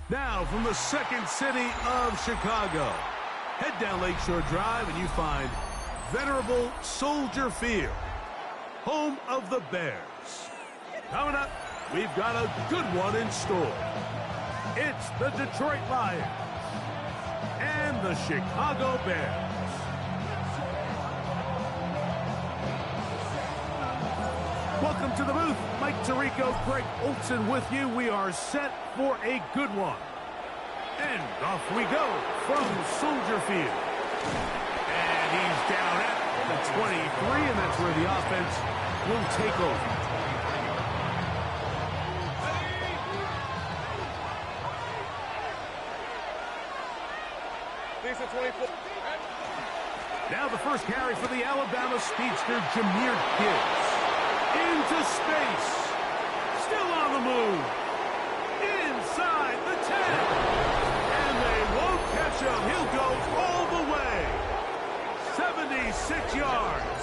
Now, from the second city of Chicago, head down Lakeshore Drive and you find venerable Soldier Field, home of the Bears. Coming up, we've got a good one in store. It's the Detroit Lions and the Chicago Bears. Welcome to the booth. Mike Tirico, Greg Olson with you. We are set for a good one. And off we go from Soldier Field. And he's down at the 23, and that's where the offense will take over. Now the first carry for the Alabama speedster, Jahmyr Gibbs. Into space. Still on the move. Inside the 10. And they won't catch him. He'll go all the way. 76 yards.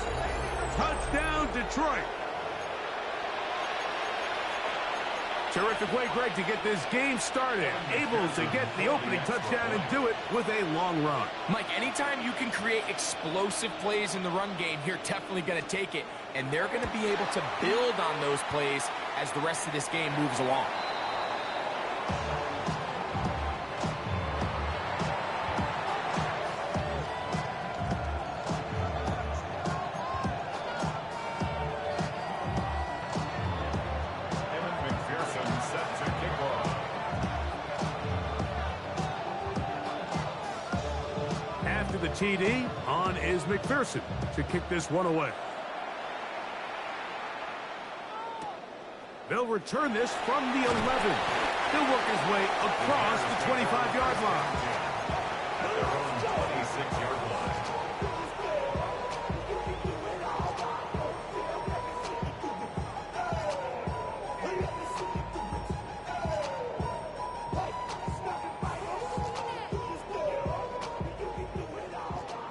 Touchdown, Detroit. Terrific way, Greg, to get this game started. Able to get the opening touchdown and do it with a long run. Mike, anytime you can create explosive plays in the run game, you're definitely going to take it. And they're going to be able to build on those plays as the rest of this game moves along. After the TD, on is McPherson to kick this one away. They'll return this from the 11. He'll work his way across the 25-yard line. 26-yard line.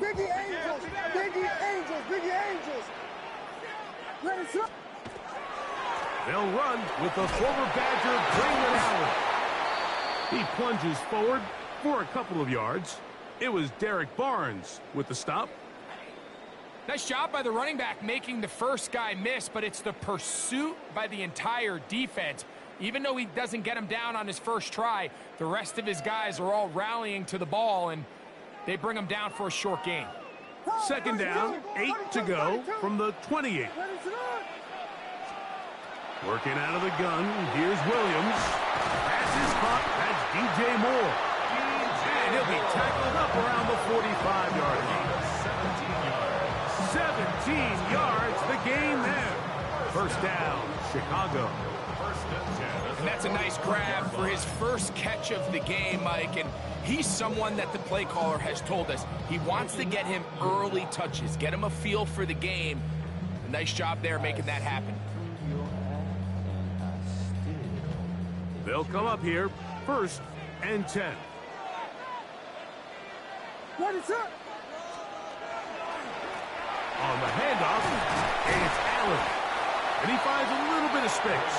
Biggie Angels! Biggie Angels! Biggie Angels! Let it slip! They'll run with the former Badger, Braylon Allen. He plunges forward for a couple of yards. It was Derek Barnes with the stop. Nice job by the running back making the first guy miss, but it's the pursuit by the entire defense. Even though he doesn't get him down on his first try, the rest of his guys are all rallying to the ball, and they bring him down for a short gain. Second down, 8 to go from the 28. Working out of the gun, here's Williams. Pass is caught, that's DJ Moore. And he'll be tackled up around the 45-yard line. 17 yards, the gain there. First down, Chicago. And that's a nice grab for his first catch of the game, Mike. And he's someone that the play caller has told us he wants to get him early touches, get him a feel for the game. A nice job there making that happen. They'll come up here, first and 10. Ready, set. On the handoff, it's Allen. And he finds a little bit of space.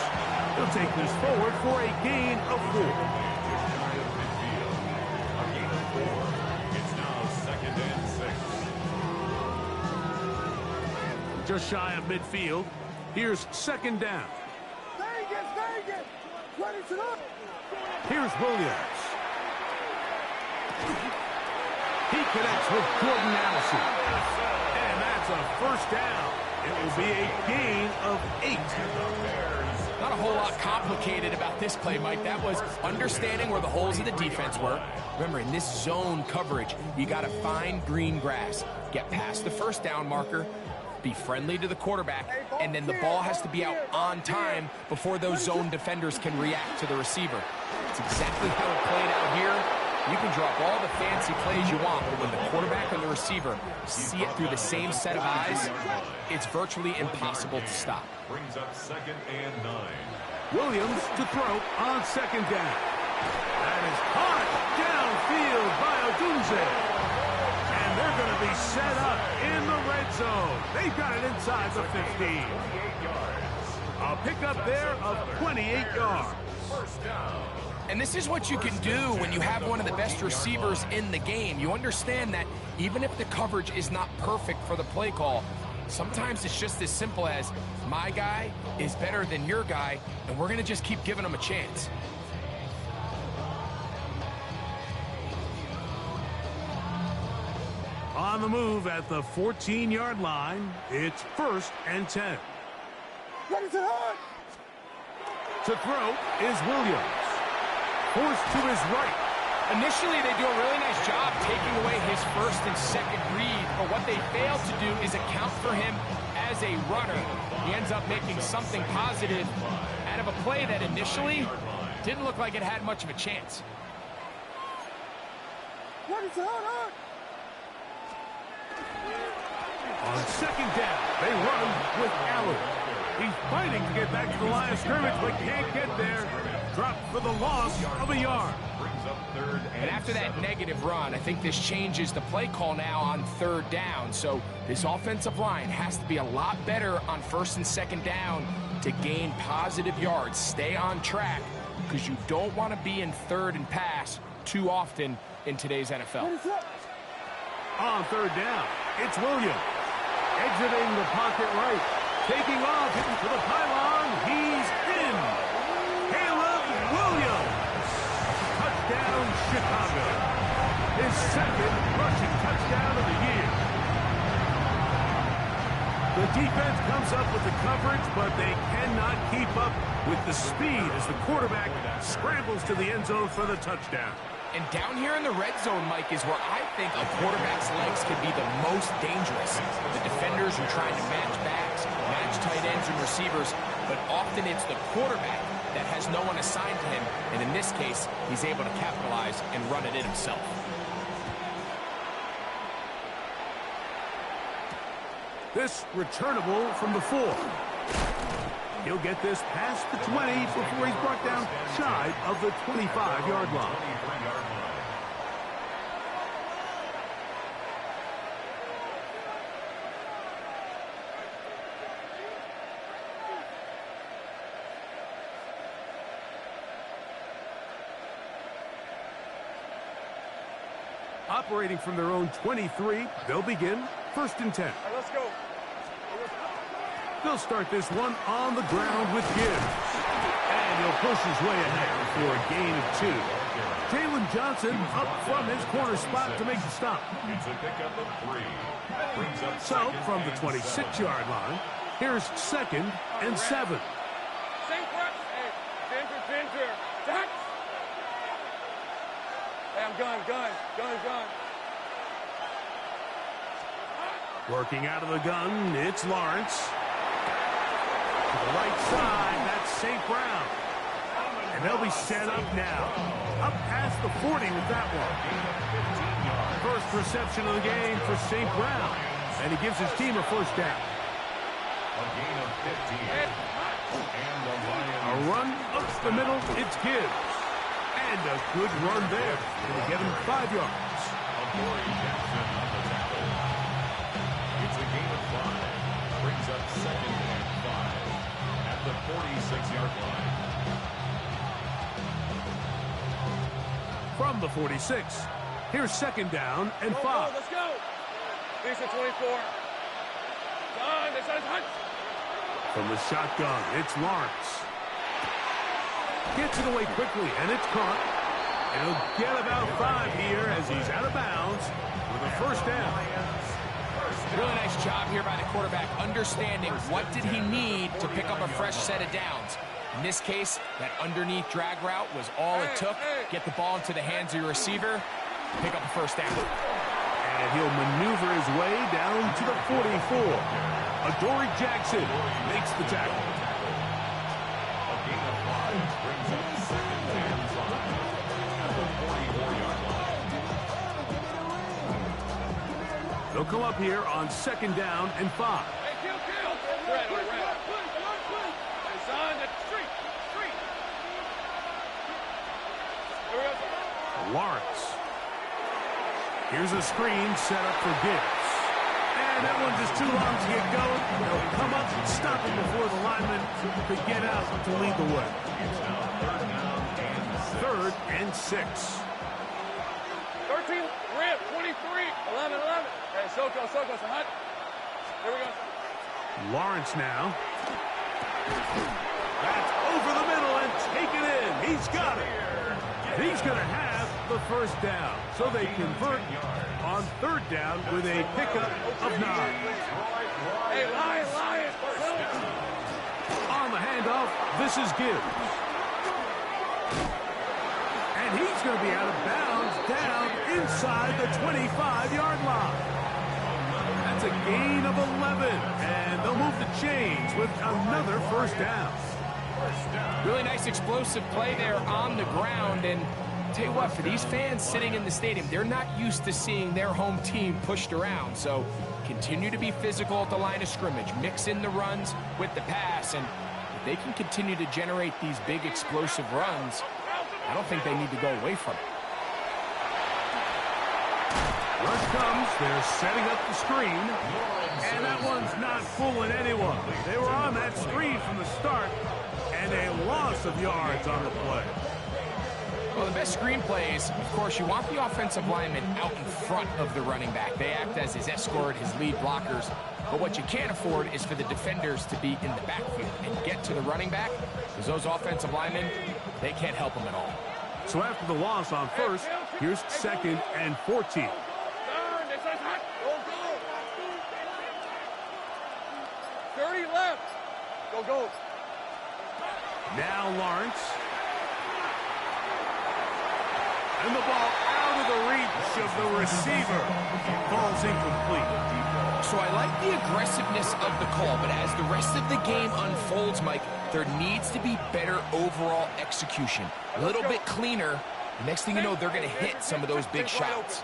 He'll take this forward for a gain of 4. It's now 2nd and 6. Just shy of midfield. Here's 2nd down. Stay again. Ready, set up. Here's Williams. He connects with Jordan Allison. And that's a first down. It will be a gain of 8. Not a whole lot complicated about this play, Mike. That was understanding where the holes of the defense were. Remember, in this zone coverage, you got to find green grass. Get past the first down marker, be friendly to the quarterback, and then the ball has to be out on time before those zone defenders can react to the receiver. It's exactly how it played out here. You can drop all the fancy plays you want, but when the quarterback and the receiver see it through the same set of eyes, it's virtually impossible to stop. Brings up 2nd and 9. Williams to throw on 2nd down. That is caught downfield by Odunze. And they're going to be set up in the red zone. They've got it inside the 15. A pickup there of 28 yards. First down. And this is what you can do when you have one of the best receivers in the game. You understand that even if the coverage is not perfect for the play call, sometimes it's just as simple as my guy is better than your guy, and we're going to just keep giving him a chance. On the move at the 14-yard line, it's 1st and 10. Ready, set up. To throw is Williams. Forced to his right. Initially, they do a really nice job taking away his first and second read, but what they fail to do is account for him as a runner. He ends up making something positive out of a play that initially didn't look like it had much of a chance. Ready, set up. On 2nd down, they run with Allen. He's fighting to get back to the line of scrimmage, but can't get there. Dropped for the loss of a yard. Brings up 3rd And after that negative run, I think this changes the play call now on 3rd down. So this offensive line has to be a lot better on 1st and 2nd down to gain positive yards. Stay on track, because you don't want to be in 3rd and pass too often in today's NFL. Ready, set. On 3rd down, it's Williams. Exiting the pocket right. Taking off, hitting to the pylon. He's in. Caleb Williams. Touchdown, Chicago. His 2nd rushing touchdown of the year. The defense comes up with the coverage, but they cannot keep up with the speed as the quarterback scrambles to the end zone for the touchdown. And down here in the red zone, Mike, is where I think a quarterback's legs can be the most dangerous. The defenders are trying to match backs, match tight ends and receivers, but often it's the quarterback that has no one assigned to him, and in this case, he's able to capitalize and run it in himself. This returnable from the 4. He'll get this past the 20 before he's brought down shy of the 25-yard line. Operating from their own 23, they'll begin 1st and 10. Let's go. They'll start this one on the ground with Gibbs. And he'll push his way ahead for a gain of 2. Jalen Johnson up from his corner spot to make the stop. It's a pickup of 3. Brings up So, from the 26-yard line, here's 2nd and 7. Center. Tax. Hey, I'm gun. Working out of the gun, it's Lawrence. To the right side, that's St. Brown. And they'll be set up now. Up past the 40 with that one. First reception of the game for St. Brown. And he gives his team a first down. a gain of 15. And the Lions. A run up the middle, it's Gibbs. And And a good run there. Gonna get him 5 yards. Corey Jackson on the tackle. It's a gain of 5. Brings up 2nd and 5 at the 46-yard line. From the 46, here's 2nd down and 5. Let's go. These are 24. Done. This is Hunt. From the shotgun, it's Lawrence. Gets it away quickly, and it's caught. And he'll get about 5 here as he's out of bounds with a 1st down. Really nice job here by the quarterback, understanding what did he need to pick up a fresh set of downs. In this case, that underneath drag route was all it took. Get the ball into the hands of your receiver, pick up a 1st down. And he'll maneuver his way down to the 44. Adoree Jackson makes the tackle. A gain of 5 brings up 2nd and 5 at the 44-yard line. They'll come up here on 2nd down and 5. Hey, kill. Red. Son, that's street. Here we go. Lawrence. Here's a screen set up for Gibbs. And that one's just too long to get going. They'll come up and stop it before the lineman could get out to lead the way. It's now 3rd down and 6. 3rd and 6. 13, Rip, 23, 11. Hey, Soko, so Hunt. Here we go. Lawrence now. That's over the middle and taken in. He's got it. And he's going to have the 1st down. So they convert on 3rd down with a pickup of 9. Hey, Lion. On the handoff, this is Gibbs. And he's going to be out of bounds down inside the 25-yard line. That's a gain of 11. And they'll move the chains with another 1st down. Really nice explosive play there on the ground. And tell you what, for these fans sitting in the stadium, they're not used to seeing their home team pushed around. So continue to be physical at the line of scrimmage. Mix in the runs with the pass. And if they can continue to generate these big explosive runs, I don't think they need to go away from it. Rush comes. They're setting up the screen. And that one's not fooling anyone. They were on that screen from the start. And a loss of yards on the play. Well, the best screen plays, of course, you want the offensive lineman out in front of the running back. They act as his escort, his lead blockers. But what you can't afford is for the defenders to be in the backfield and get to the running back, because those offensive linemen, they can't help them at all. So after the loss on 1st, here's 2nd and 14. 30 left. Go. Now Lawrence. And the ball out of the reach of the receiver. Ball's incomplete. So I like the aggressiveness of the call, but as the rest of the game unfolds, Mike, there needs to be better overall execution. A little bit cleaner. The next thing you know, they're going to hit some of those big shots.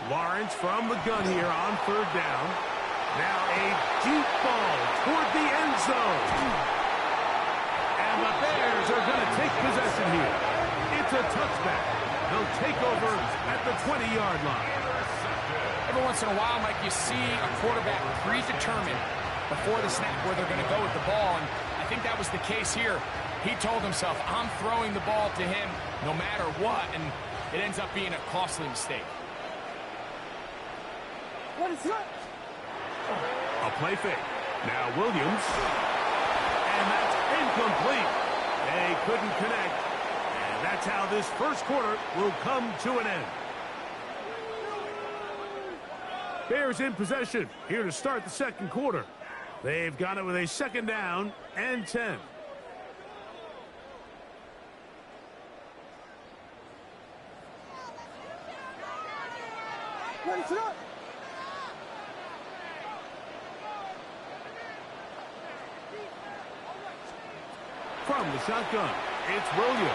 Lawrence from the gun here on 3rd down. Now a deep ball toward the end zone. And the Bears are going to take possession here. It's a touchback. They'll take over at the 20-yard line. Every once in a while, Mike, you see a quarterback predetermined before the snap where they're going to go with the ball, and I think that was the case here. He told himself, I'm throwing the ball to him no matter what, and it ends up being a costly mistake. What is that? A play fake. Now Williams. And that's incomplete. They couldn't connect. And that's how this 1st quarter will come to an end. Bears in possession here to start the 2nd quarter. They've got it with a 2nd down and 10. Ready to go. From the shotgun, it's Williams.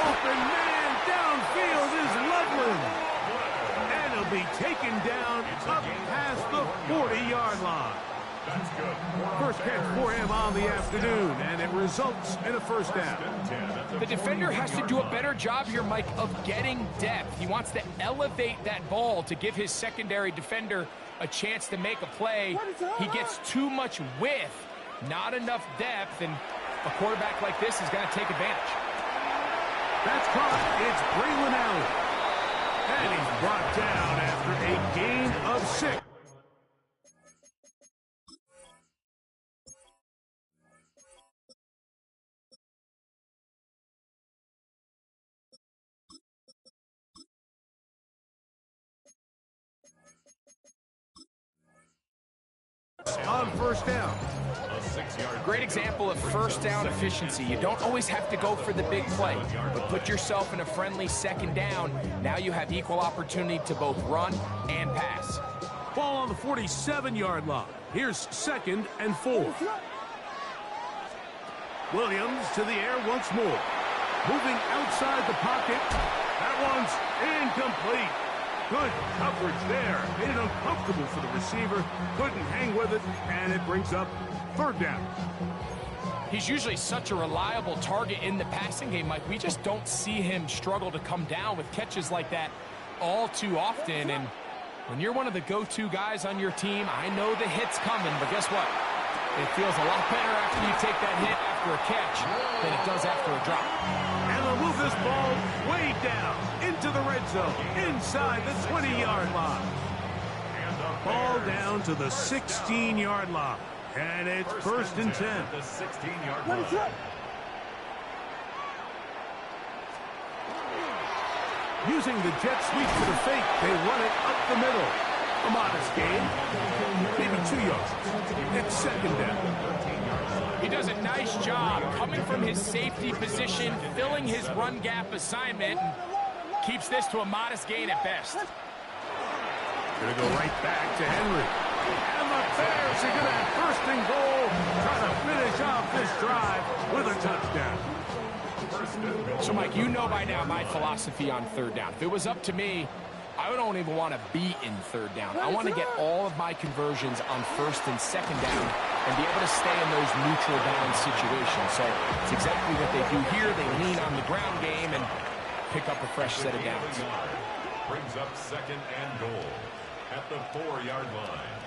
Open man downfield is Loveland. And he'll be taken down up past the 40-yard line. That's good. First catch for him on the afternoon, and it results in a first down. The defender has to do a better job here, Mike, of getting depth. He wants to elevate that ball to give his secondary defender a chance to make a play. He gets too much width, not enough depth, and a quarterback like this is going to take advantage. That's caught. It's Braylon Allen. And he's brought down after a gain of 6. On first down. Great example of first down efficiency. You don't always have to go for the big play, but put yourself in a friendly second down. Now you have equal opportunity to both run and pass. Ball on the 47-yard line. Here's 2nd and 4. Williams to the air once more. Moving outside the pocket. That one's incomplete. Good coverage there. Made it uncomfortable for the receiver. Couldn't hang with it, and it brings up 3rd down. He's usually such a reliable target in the passing game, Mike. We just don't see him struggle to come down with catches like that all too often. And when you're one of the go-to guys on your team, I know the hit's coming, but guess what? It feels a lot better after you take that hit after a catch than it does after a drop. And they'll move this ball way down into the red zone, inside the 20-yard line. Ball down to the 16-yard line. And it's 1st and 10. The 16-yard line. Using the jet sweep for the fake, they run it up the middle. A modest gain, maybe 2 yards. It's 2nd down. He does a nice job coming from his safety position, filling his run gap assignment, and keeps this to a modest gain at best. Gonna go right back to Henry. And the Bears are gonna have 1st and goal, trying to finish off this drive with a touchdown. So, Mike, you know by now my philosophy on 3rd down. If it was up to me, I don't even want to be in 3rd down. I want to get all of my conversions on 1st and 2nd down and be able to stay in those neutral down situations. So it's exactly what they do here. They lean on the ground game and pick up a fresh set of downs. Brings up 2nd and goal at the 4-yard line.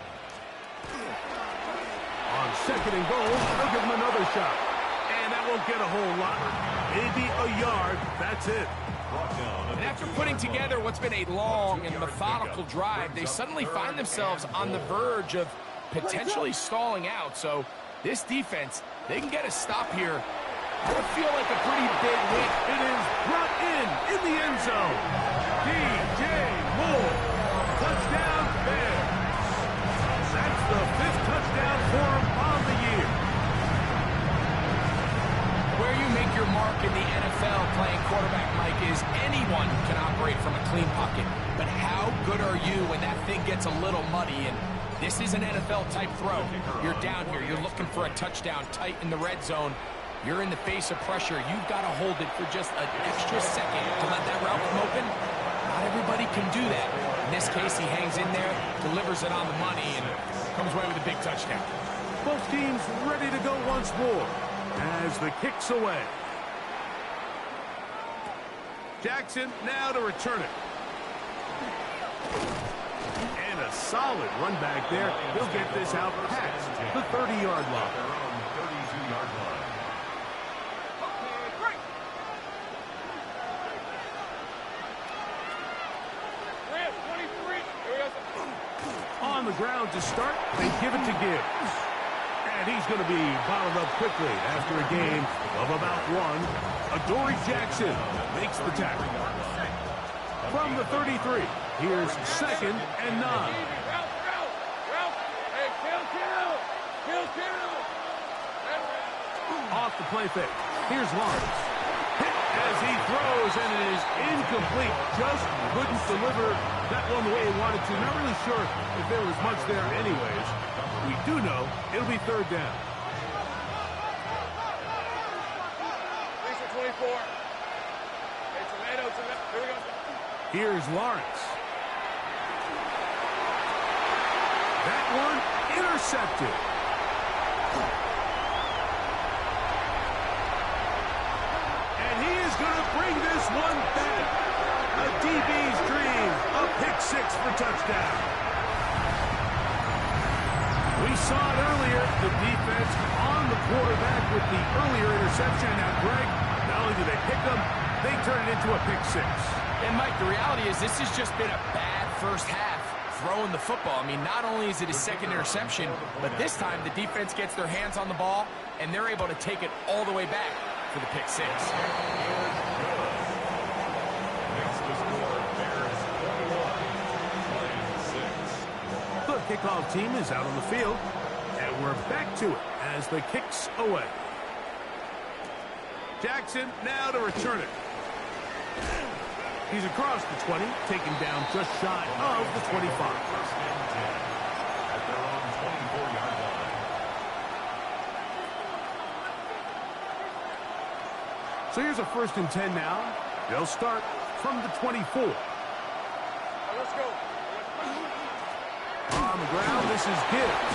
On 2nd and goal, they'll give him another shot. And that won't get a whole lot. Maybe a yard. That's it. And after putting together what's been a long and methodical drive, they suddenly find themselves on the verge of potentially stalling out. So this defense, they can get a stop here. That would feel like a pretty big win. It is brought in the end zone. DJ Moore. Touchdown Bears. That's the 5th touchdown for him on the year. Where you make your mark in the NFL playing quarterback, Mike, is anyone can operate from a clean pocket. But how good are you when that thing gets a little muddy? And this is an NFL-type throw. You're down here. You're looking for a touchdown tight in the red zone. You're in the face of pressure. You've got to hold it for just an extra second to let that route come open. Not everybody can do that. In this case, he hangs in there, delivers it on the money, and comes away with a big touchdown. Both teams ready to go once more as the kick's away. Jackson now to return it. And a solid run back there. He'll get this out past the 30-yard line. Their own 32-yard line. On the ground to start, they give it to Gibbs. And he's going to be bottled up quickly after a game of about 1. Adoree Jackson makes the tackle. From the 33, here's 2nd and 9. Off the play fake. Here's Lawrence. Hit as he throws, and it is incomplete. Just couldn't deliver that one the way he wanted to. Not really sure if there was much there anyways. We do know it'll be 3rd down. 24. Hey, tomato. Here we go. Here's Lawrence. That one intercepted. And he is going to bring this one back. A DB's dream. A pick six for touchdown. We saw it earlier. The defense on the quarterback with the earlier interception. Now, Greg, not only do they pick them, they turn it into a pick six. And, Mike, the reality is this has just been a bad first half throwing the football. I mean, not only is it his second interception, but this time the defense gets their hands on the ball, and they're able to take it all the way back for the pick six. The kickoff team is out on the field, and we're back to it as the kicks away. Jackson now to return it. He's across the 20, taken down just shy of the 25. At their own 24-yard line. So here's a 1st and 10 now. They'll start from the 24. Let's go. On the ground, this is Gibbs.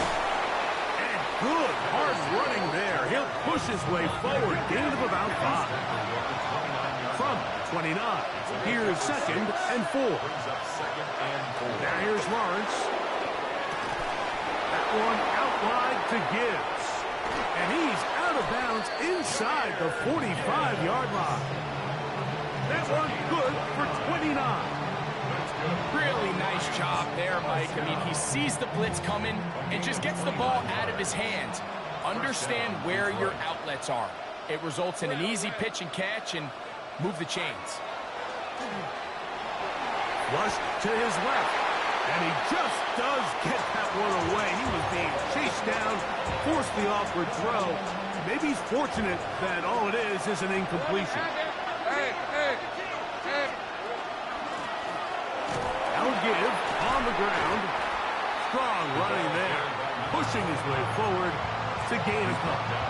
And good hard running there. He'll push his way forward. Gain of about 5. From 29. Here's 2nd and 4. Now here's Lawrence. That one out wide to Gibbs. And he's out of bounds inside the 45-yard line. That one good for 29. Really nice job there, Mike. I mean, he sees the blitz coming and just gets the ball out of his hands. Understand where your outlets are. It results in an easy pitch and catch and move the chains. Flushed to his left. And he just does get that one away. He was being chased down, forced the awkward throw. Maybe he's fortunate that all it is an incompletion. Give on the ground. Strong running there. Pushing his way forward to gain a couple.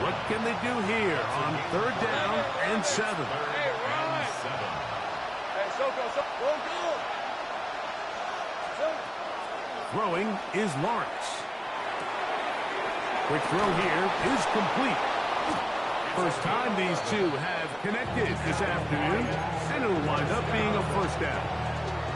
What can they do here on 3rd down and 7? Hey, Ryan. Hey, go. Throwing is Lawrence. Quick throw here is complete. First time these two have connected this afternoon, and it'll wind up being a 1st down.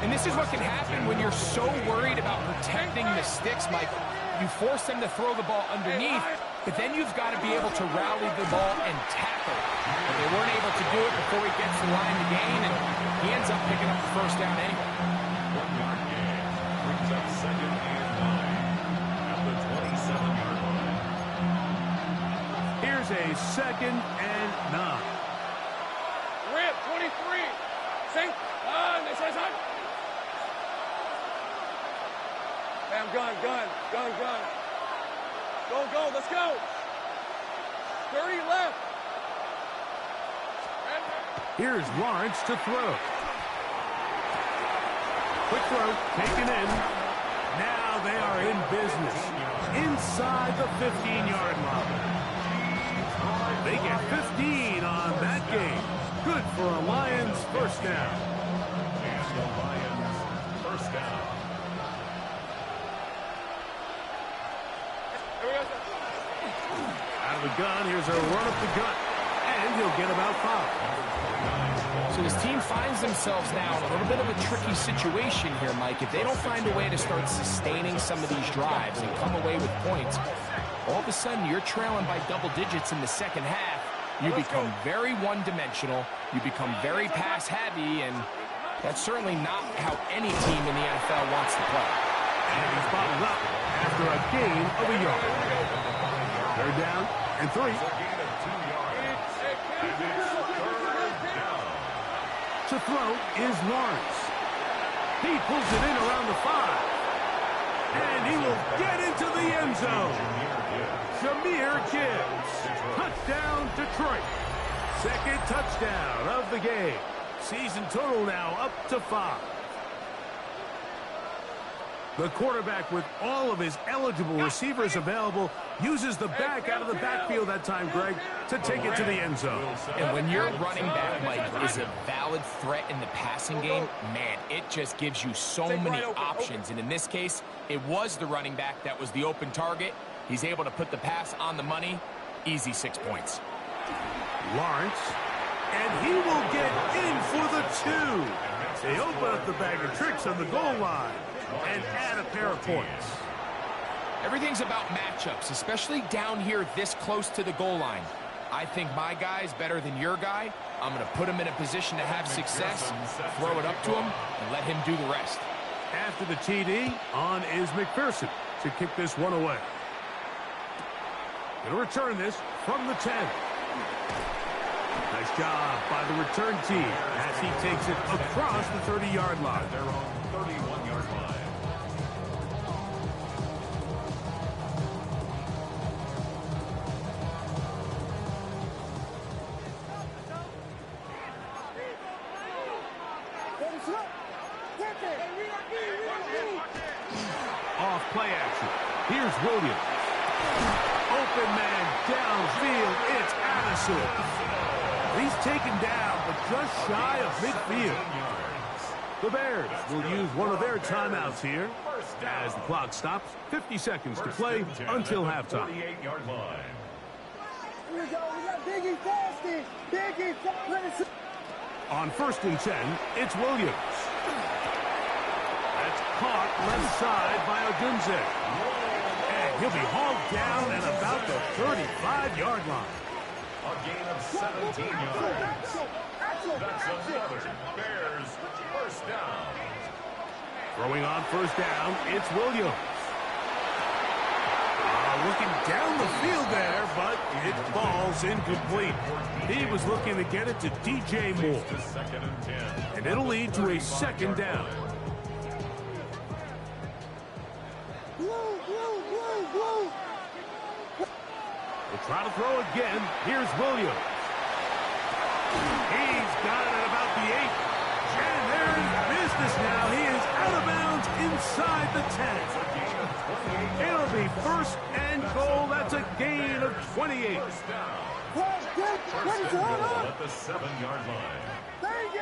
And this is what can happen when you're so worried about protecting the sticks, Mike. You force them to throw the ball underneath, but then you've got to be able to rally the ball and tackle. But they weren't able to do it before he gets the line to gain, and he ends up picking up the 1st down anyway. 1-yard gain brings up 2nd and 9 at the 27-yard line. Here's a 2nd and 9. Rip, 23. Sink. This is it. Bam, gun. Go, let's go. 30 left. Here's Lawrence to throw. Quick throw, taken in. Now they are in business. Inside the 15-yard line. They get 15 on that game. Good for a Lions 1st down. And the Lions 1st down. Out of the gun, here's a run up the gut. And he'll get about 5. So this team finds themselves now in a little bit of a tricky situation here, Mike. If they don't find a way to start sustaining some of these drives and come away with points, all of a sudden you're trailing by double digits in the 2nd half. You become very one-dimensional. You become very pass-heavy, and that's certainly not how any team in the NFL wants to play. And he's bottled up after a gain of a yard. 3rd down and 3. A gain of 2 yards. And it's 3rd down. To throw is Lawrence. He pulls it in around the 5. And he will get into the end zone. Jahmyr Gibbs. Touchdown, Detroit. 2nd touchdown of the game. Season total now up to 5. The quarterback, with all of his eligible receivers available, uses the back out of the backfield that time, Greg, to take it to the end zone. And when your running back, Mike, is a valid threat in the passing game, man, it just gives you so many options. And in this case, it was the running back that was the open target. He's able to put the pass on the money. Easy 6 points. Lawrence, and he will get in for the 2. They open up the bag of tricks on the goal line and add a pair of points. Everything's about matchups, especially down here this close to the goal line. I think my guy's better than your guy. I'm going to put him in a position to have success, throw it up to him, and let him do the rest. After the TD, on is McPherson to kick this one away. Going to return this from the 10. Nice job by the return team as he takes it across the 30-yard line. Their own 31-yard line. Off play action. Here's Williams. Open man downfield. It's Addison. He's taken down, but just shy of midfield. The Bears will use one of their timeouts here as the clock stops. 50 seconds to play until halftime. 48-yard line. Here we go. We got Biggie Frosty. Biggie Frosty. On 1st and 10, it's Williams. That's caught left side by Odunze. And he'll be hauled down at about the 35-yard line. A gain of 17 yards. That's another Bears first down. Throwing on 1st down, it's Williams. Looking down the field there, but it falls incomplete. He was looking to get it to DJ Moore. And it'll lead to a 2nd down. We'll try to throw again. Here's Williams. He's got it at about the 8. And they're in business now. He is out of bounds inside the 10. It'll be 1st and goal. That's a gain of 28. At the 7-yard line. Thank you.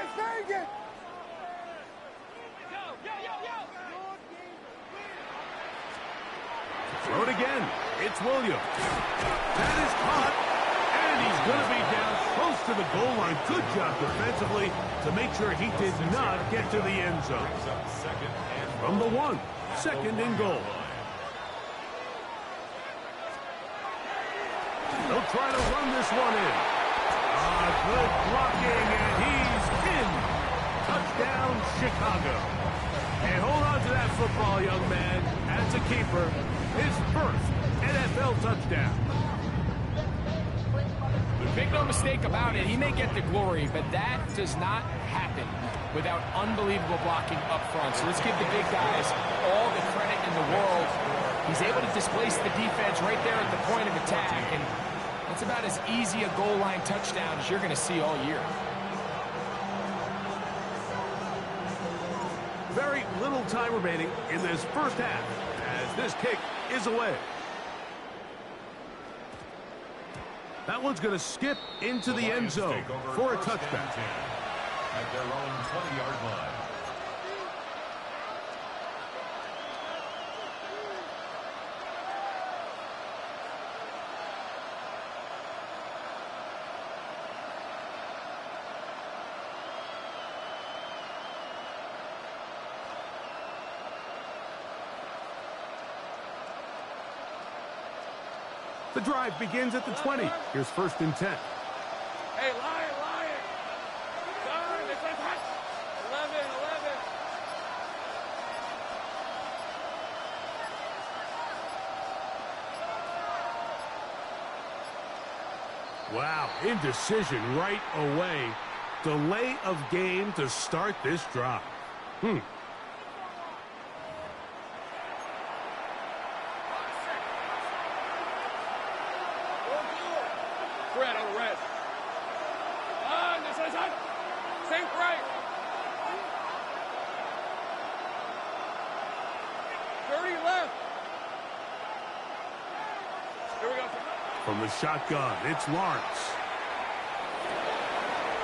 Throw it again. It's Williams. That is caught. And he's going to be down close to the goal line. Good job defensively to make sure he did not get to the end zone. From the 1, 2nd and goal. They'll try to run this one in. Good blocking, and he's in. Touchdown, Chicago. And hold on to that football, young man. As a keeper, his 1st NFL touchdown. Make no mistake about it, he may get the glory, but that does not happen without unbelievable blocking up front. So let's give the big guys all the credit in the world. He's able to displace the defense right there at the point of attack, and that's about as easy a goal line touchdown as you're going to see all year. Very little time remaining in this 1st half as this kick is away. That one's going to skip into the end zone for a touchdown. At their own 20-yard line. The drive begins at the 20. Here's 1st and 10. Hey, Lion! Son, it's a touch! 11. Wow, indecision right away. Delay of game to start this drive. Red on red. This is it. Sink right. From the shotgun, it's Lawrence.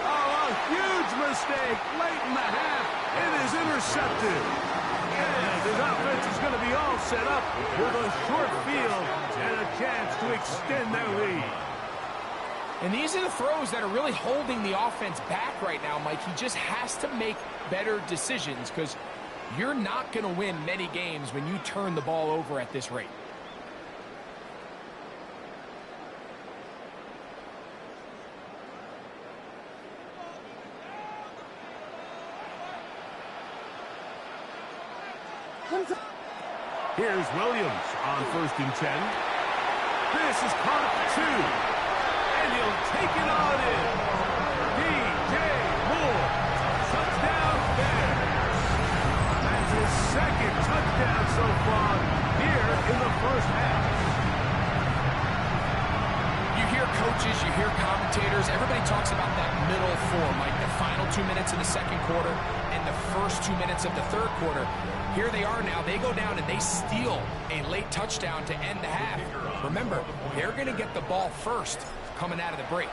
Oh, a huge mistake late in the half. It is intercepted. And his offense is going to be all set up with a short field and a chance to extend their lead. And these are the throws that are really holding the offense back right now, Mike. He just has to make better decisions because you're not going to win many games when you turn the ball over at this rate. Here's Williams on 1st and 10. This is caught at 2. And he'll take it on in. DJ Moore. Touchdown Bears. That's his 2nd touchdown so far here in the first half. You hear coaches, you hear commentators, everybody talks about that middle four, Mike, the final 2 minutes of the 2nd quarter and the first 2 minutes of the 3rd quarter. Here they are now. They go down and they steal a late touchdown to end the half. Remember, they're going to get the ball first coming out of the break.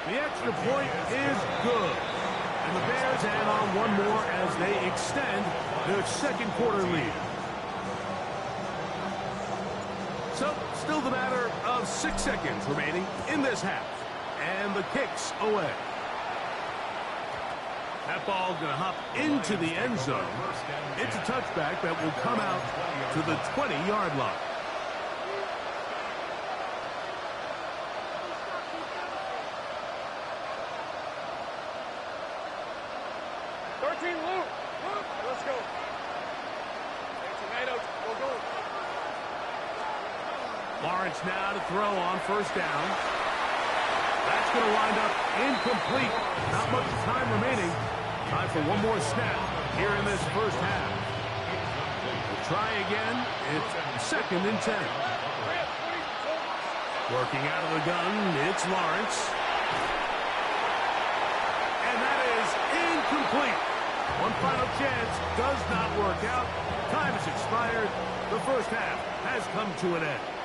The extra point is good. And the Bears add on one more as they extend their 2nd quarter lead. So, still the matter of 6 seconds remaining in this half. And the kick's away. That ball going to hop into the end zone. It's a touchback that will come out to the 20-yard line. Let's go. Go. Lawrence now to throw on 1st down. That's going to wind up incomplete. Not much time remaining. Time for one more snap here in this first half. We'll try again. It's 2nd and 10. Working out of the gun, it's Lawrence. And that is incomplete. One final chance does not work out. Time has expired. The first half has come to an end.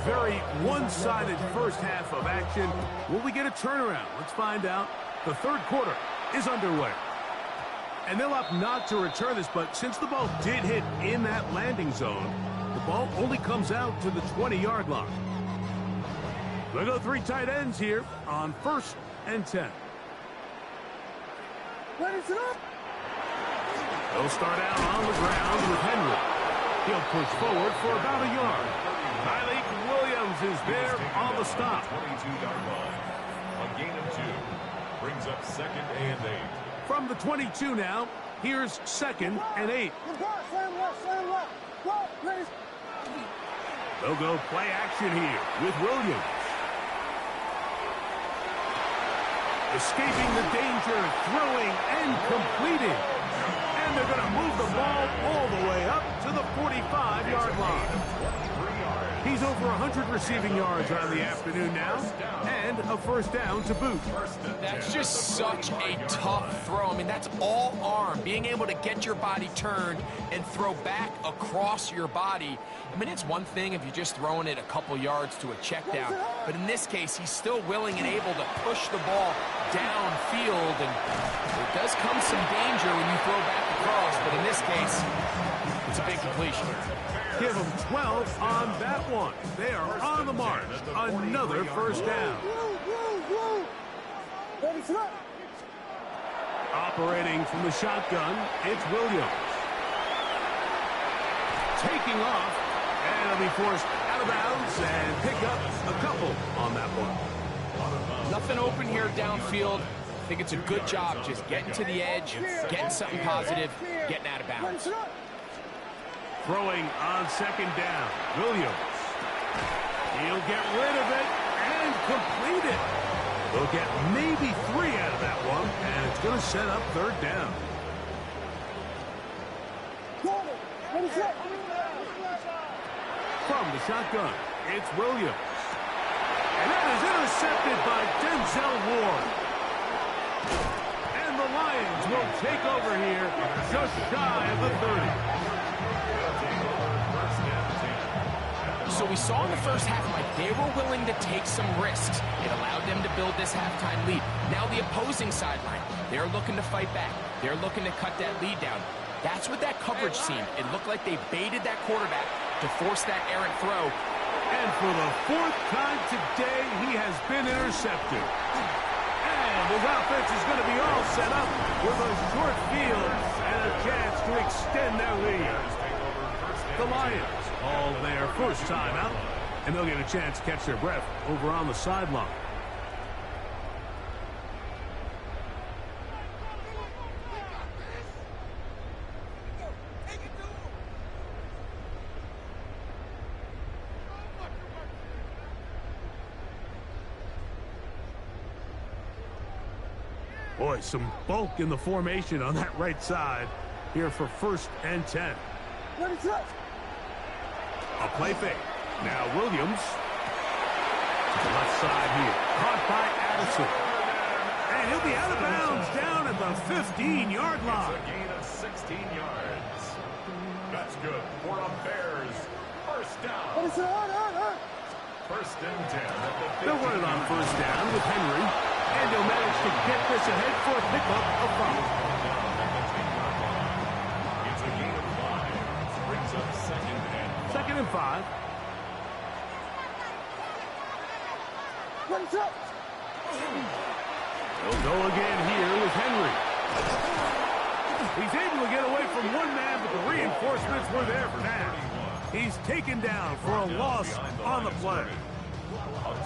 Very one-sided first half of action. Will we get a turnaround? Let's find out. The 3rd quarter is underway. And they'll opt not to return this, but since the ball did hit in that landing zone, the ball only comes out to the 20-yard line. They'll go 3 tight ends here on 1st and 10. They'll start out on the ground with Henry. He'll push forward for about a yard. Tyleek Williams is there on the stop. 22-yard line. A gain of 2. Brings up 2nd and 8. From the 22 now, here's 2nd and 8. They'll go play action here with Williams. Escaping the danger, throwing and completing. And they're going to move the ball all the way up to the 45-yard line. He's over 100 receiving yards on the afternoon now, and a 1st down to boot. That's just such a tough throw. I mean, that's all arm. Being able to get your body turned and throw back across your body. I mean, it's one thing if you're just throwing it a couple yards to a check down, but in this case, he's still willing and able to push the ball downfield, and there does come some danger when you throw back across, but in this case, it's a big completion. Give them 12 on that one. They are on the march. Another 1st down. Operating from the shotgun, it's Williams. Taking off, and he'll be forced out of bounds and pick up a couple on that one. Nothing open here downfield. I think it's a good job just getting to the edge, getting something positive, getting out of bounds. Throwing on 2nd down, Williams. He'll get rid of it and complete it. They'll get maybe 3 out of that one, and it's going to set up 3rd down. From the shotgun, it's Williams. And that is intercepted by Denzel Ward. And the Lions will take over here just shy of the 30. So we saw in the first half, Mike, they were willing to take some risks. It allowed them to build this halftime lead. Now the opposing sideline, they're looking to fight back. They're looking to cut that lead down. That's what that coverage seemed. It looked like they baited that quarterback to force that errant throw. And for the 4th time today, he has been intercepted. And his offense is going to be all set up with a short field and a chance to extend their lead. The Lions all their first time out, and they'll get a chance to catch their breath over on the sideline. Boy, some bulk in the formation on that right side here for 1st and 10. A play fake. Now Williams. To the left side here. Caught by Addison. And he'll be out of bounds down at the 15-yard line. It's a gain of 16 yards. That's good for a Bears. First down. First and 10. They'll run it on first down with Henry. And he'll manage to get this ahead for a pickup of 5. It's a gain of 5. Brings up 2nd and 5. He'll go again here with Henry. He's able to get away from one man, but the reinforcements were there for now. He's taken down for a loss on the play.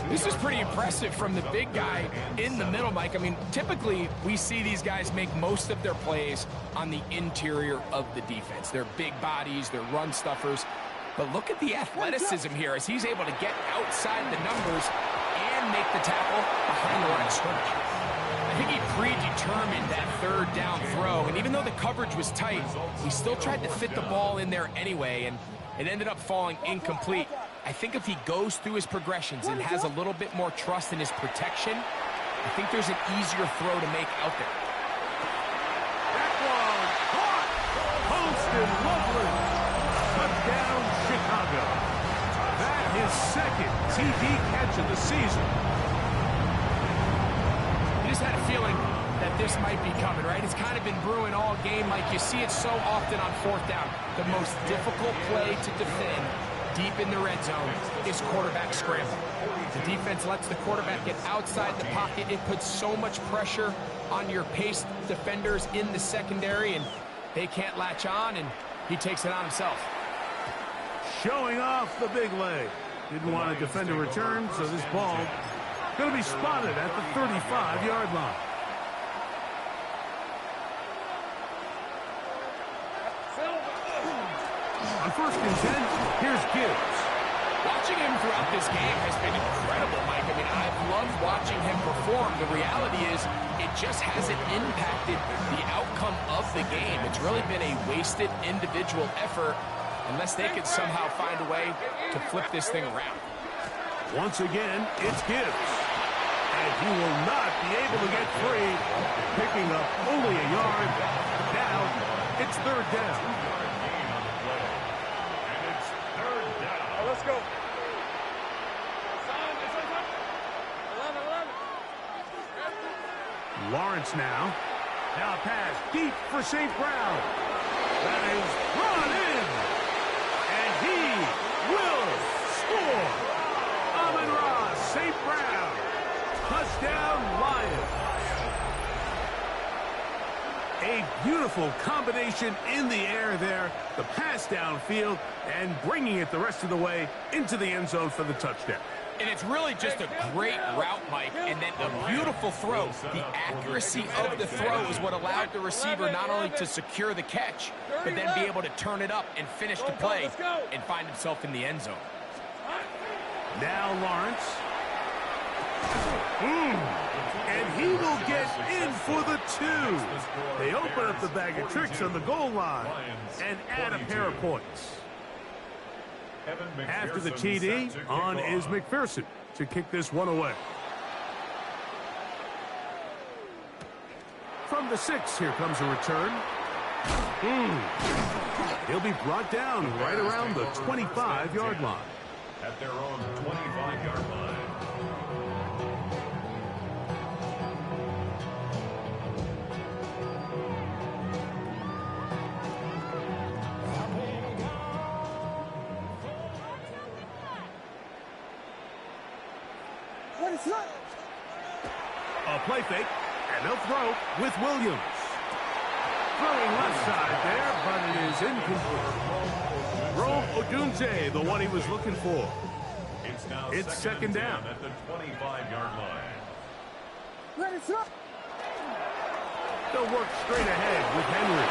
This is pretty impressive from the big guy in the middle, Mike. I mean, typically we see these guys make most of their plays on the interior of the defense. They're big bodies, they're run stuffers. But look at the athleticism here as he's able to get outside the numbers and make the tackle behind the line of scrimmage. I think he predetermined that 3rd down throw, and even though the coverage was tight, he still tried to fit the ball in there anyway, and it ended up falling incomplete. I think if he goes through his progressions and has a little bit more trust in his protection, I think there's an easier throw to make out there. That one caught. Holston Loveland. Touchdown, Chicago. That is 2nd TD catch of the season. You just had a feeling that this might be coming, right? It's kind of been brewing all game. Like you see it so often on 4th down. The most difficult play to defend deep in the red zone is quarterback scramble. The defense lets the quarterback get outside the pocket. It puts so much pressure on your paced defenders in the secondary, and they can't latch on, and he takes it on himself. Showing off the big leg. Didn't want to defend a return, so this ball going to be spotted at the 35-yard line. On 1st and 10, here's Gibbs. Watching him throughout this game has been incredible, Mike. I mean, I've loved watching him perform. The reality is it just hasn't impacted the outcome of the game. It's really been a wasted individual effort unless they could somehow find a way to flip this thing around. Once again, it's Gibbs. And he will not be able to get free, picking up only a yard. Now it's 3rd down. Let's go. Lawrence now. Now a pass deep for St. Brown. That is brought in. And he will score. Amon-Ra St. Brown. Touchdown Lions. A beautiful combination in the air there. The pass downfield and bringing it the rest of the way into the end zone for the touchdown. And it's really just a great route, Mike, and then a beautiful throw. The accuracy of the throw is what allowed the receiver not only to secure the catch, but then be able to turn it up and finish the play and find himself in the end zone. Now Lawrence. And he will get in for the 2. They open up the bag of tricks on the goal line and add a pair of points. After the TD, on is McPherson. to kick this one away. From the 6, here comes a return. He'll be brought down right around the 25-yard line. At their own 25-yard line. What is that? A play fake, and they'll throw with Williams. Throwing left side there, but it is incomplete. Rome Odunze, the one he was looking for. It's second down at the 25-yard line. What is that? They'll work straight ahead with Henry.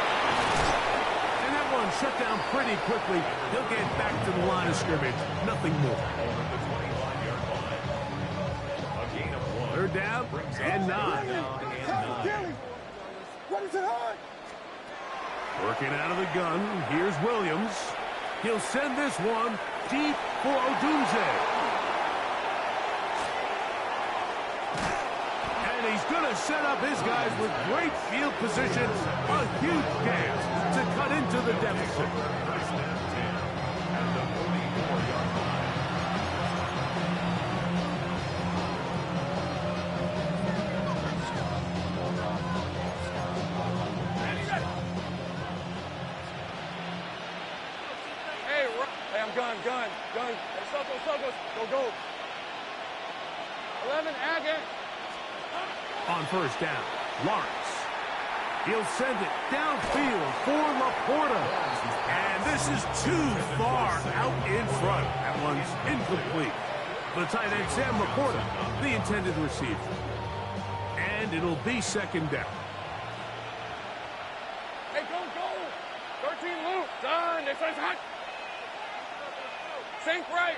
And that one shut down pretty quickly. He'll get back to the line of scrimmage. Nothing more. Over the 25-yard line. A gain of 1. Third down and 9. What is it hard? Working out of the gun. Here's Williams. He'll send this one deep for Odunze. And he's going to set up his guys with great field position. A huge chance to cut into the deficit. First down 10 at the 44-yard line. Hey, I'm gun. Hey, Sokos. Go. 11, again. On first down, Lawrence. He'll send it downfield for Laporta. And this is too far out in front. That one's incomplete. The tight end, Sam Laporta, the intended receiver. And it'll be second down. Hey, go. 13 loop. Done. This one's hot. Sink right.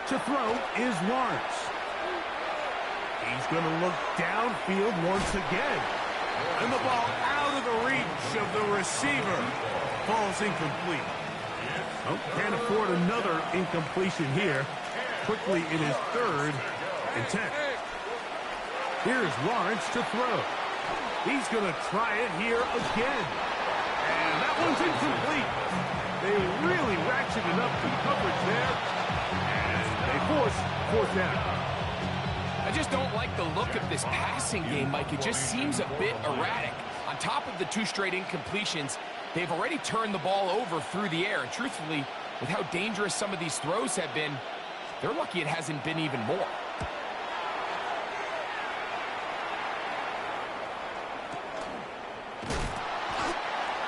To throw is Lawrence. He's going to look downfield once again. And the ball out of the reach of the receiver. Ball's incomplete. Oh, can't afford another incompletion here. Quickly, it is 3rd and 10. Here's Lawrence to throw. He's going to try it here again. And that one's incomplete. They really ratcheted up the coverage there. And they force 4th down. I just don't like the look of this passing game, Mike. It just seems a bit erratic. On top of the 2 straight incompletions, they've already turned the ball over through the air. And truthfully, with how dangerous some of these throws have been, they're lucky it hasn't been even more.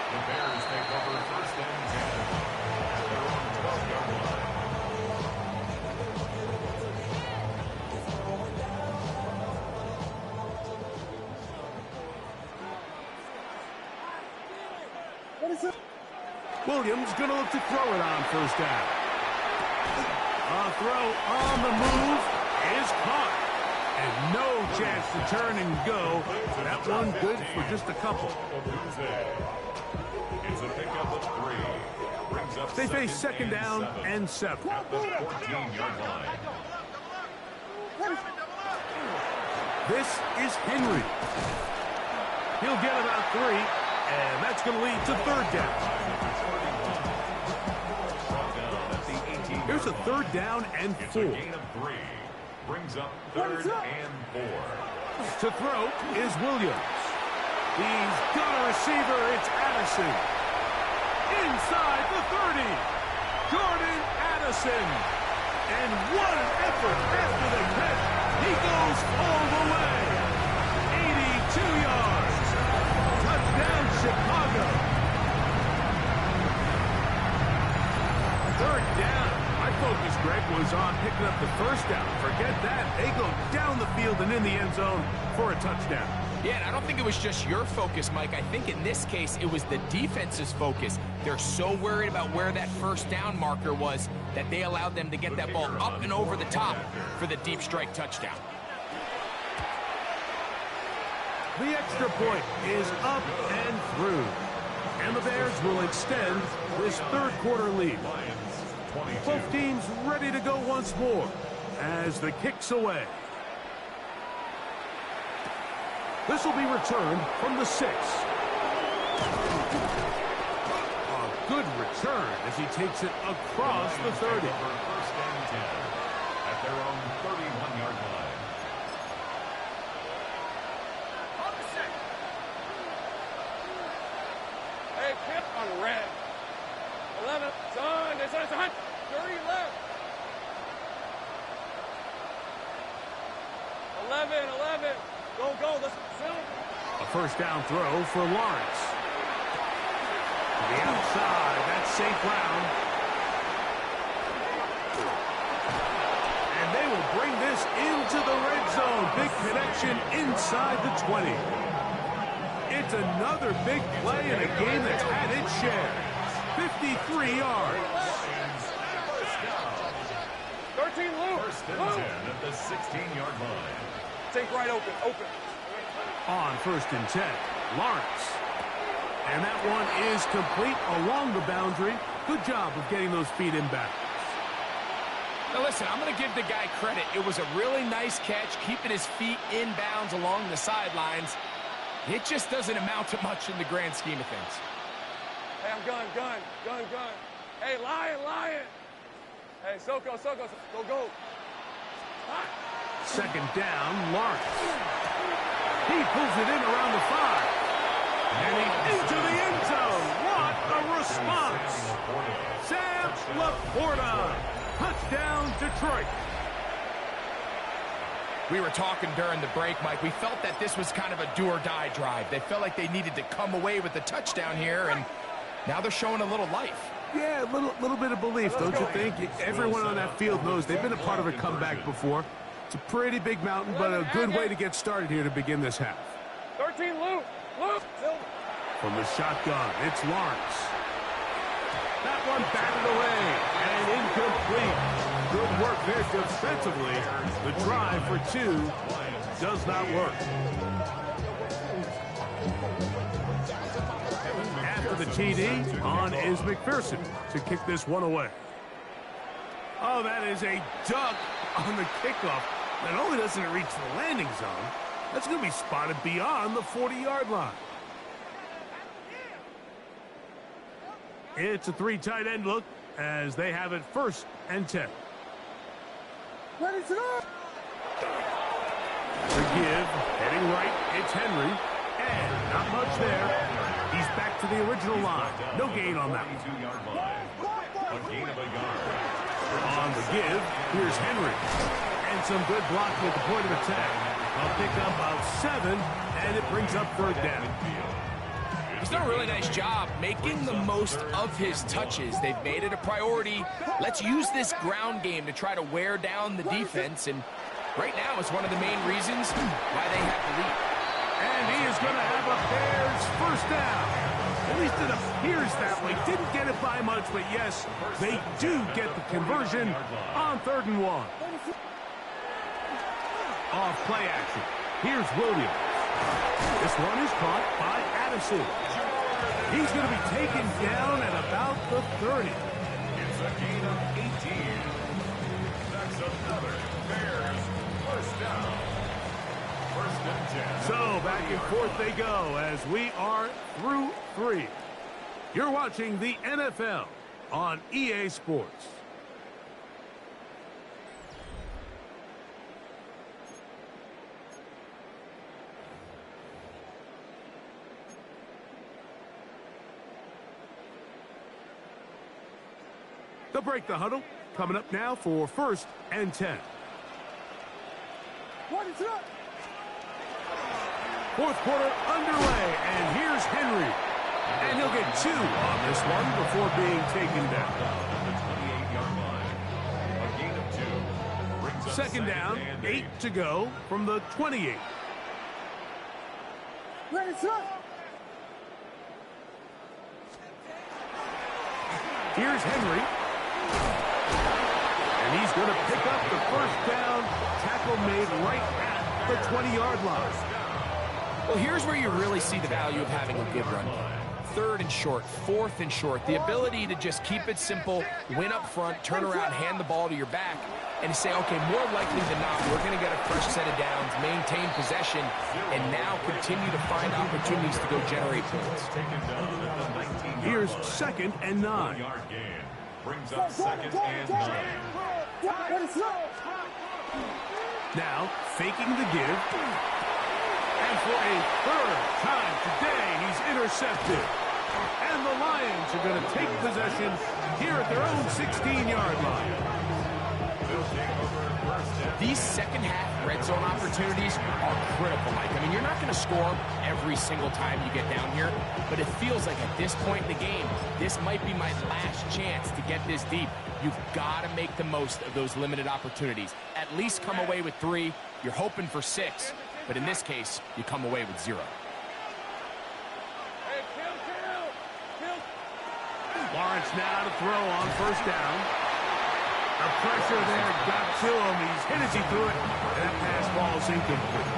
The Bears take over first and 10 at their own 12-yard line. What is it? Williams going to look to throw it on first down. A throw on the move is caught. And no chance to turn and go. That one good for just a couple. It's a pickup of 3. Brings up They face second down and 7. at the 14-yard line. This is Henry. He'll get about 3, and that's going to lead to 3rd down. Here's a 3rd down and 4. It's a gain of 3. Brings up 3rd and 4. To throw is Williams. He's got a receiver. It's Addison. Inside the 30. Jordan Addison. And what an effort after the catch. He goes all the way. 82 yards. Touchdown, Chicago. 3rd down. My focus, Greg, was on picking up the first down. Forget that. They go down the field and in the end zone for a touchdown. Yeah, and I don't think it was just your focus, Mike. I think in this case, it was the defense's focus. They're so worried about where that first down marker was that they allowed them to get that ball up and over the top for the deep strike touchdown. The extra point is up and through. And the Bears will extend this 3rd quarter lead. 22. Both teams ready to go once more as the kick's away. This will be returned from the 6. A good return as he takes it across the 30. First and 10 at their own 31-yard line. Hey, pip on red. 11. Son, this is a hunt. 30 left. 11. Go. Let's go. A first down throw for Lawrence. To the outside, that's safe ground. And they will bring this into the red zone. Big connection inside the 20. It's another big play in a game that's had its share. 53 yards. 13 loop. First and 10 at the 16-yard line. Take right open. On first and 10, Lawrence. And that one is complete along the boundary. Good job of getting those feet in back. Now listen, I'm going to give the guy credit. It was a really nice catch, keeping his feet in bounds along the sidelines. It just doesn't amount to much in the grand scheme of things. Hey, I'm gun. Hey, lion. Hey, Soko, go. Hot. Second down, Lawrence. He pulls it in around the 5. And he's into the end zone. What a response. Sam Laporta. Touchdown, Detroit. We were talking during the break, Mike. We felt that this was kind of a do-or-die drive. They felt like they needed to come away with the touchdown here, and now they're showing a little life. Yeah, a little bit of belief, don't you think? Everyone on that field knows they've been a part of a comeback before. It's a pretty big mountain, but a good way to get started here to begin this half. 13 loop. From the shotgun, it's Lawrence. That one batted away and incomplete. Good work there defensively. The drive for 2 does not work. After the TD, on is McPherson to kick this one away. Oh, that is a duck on the kickoff. Not only doesn't it reach the landing zone, that's going to be spotted beyond the 40-yard line. It's a 3 tight end look as they have it first and 10. Ready to go. The give, heading right, it's Henry. And not much there. He's back to the original line. No gain on that one. 22-yard line. A gain of a yard. On the give, here's Henry. And some good blocking at the point of attack. A pickup of 7, and it brings up third down. He's done a really nice job making the most of his touches. They've made it a priority. Let's use this ground game to try to wear down the defense, and right now it's one of the main reasons why they have the lead. And he is going to have a Bears first down. At least it appears that way. Didn't get it by much, but yes, they do get the conversion on 3rd and 1. Off play action. Here's Williams. This one is caught by Addison. He's going to be taken down at about the 30. It's a gain of 18. That's another Bears first down. First and 10. So back and forth they go as we are through 3. You're watching the NFL on EA Sports. They'll break the huddle. Coming up now for first and 10. Fourth quarter underway, and here's Henry. And he'll get 2 on this one before being taken down. The 28-yard line. A gain of 2. Brings up Second down, 8 to go from the 28. Ready to go. Here's Henry. And he's going to pick up the first down. Tackle made right at the 20-yard line. Well, here's where you really see the value of having a good run. 3rd and short, 4th and short, the ability to just keep it simple, win up front, turn around, hand the ball to your back, and say, okay, more likely than not, we're going to get a fresh set of downs, maintain possession, and now continue to find opportunities to go generate points. Here's 2nd and 9. Brings up 2nd and 9. Now, faking the give. And for a 3rd time today, he's intercepted. And the Lions are going to take possession here at their own 16-yard line. These second-half red zone opportunities are critical, Mike. I mean, you're not going to score every single time you get down here, but it feels like at this point in the game, this might be my last chance to get this deep. You've got to make the most of those limited opportunities. At least come away with 3. You're hoping for 6, but in this case, you come away with 0. Lawrence now to throw on 1st down. The pressure there got to him. He's hit as he threw it, and that pass ball's incomplete.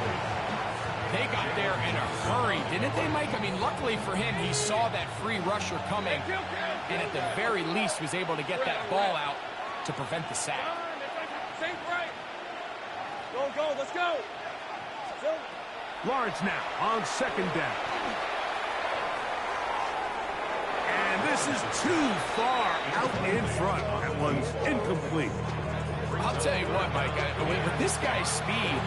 They got there in a hurry, didn't they, Mike? I mean, luckily for him, he saw that free rusher coming, and at the very least was able to get that ball out to prevent the sack. Go, let's go. Lawrence now on 2nd down. And this is too far out in front. That one's incomplete. I'll tell you what, Mike, with this guy's speed,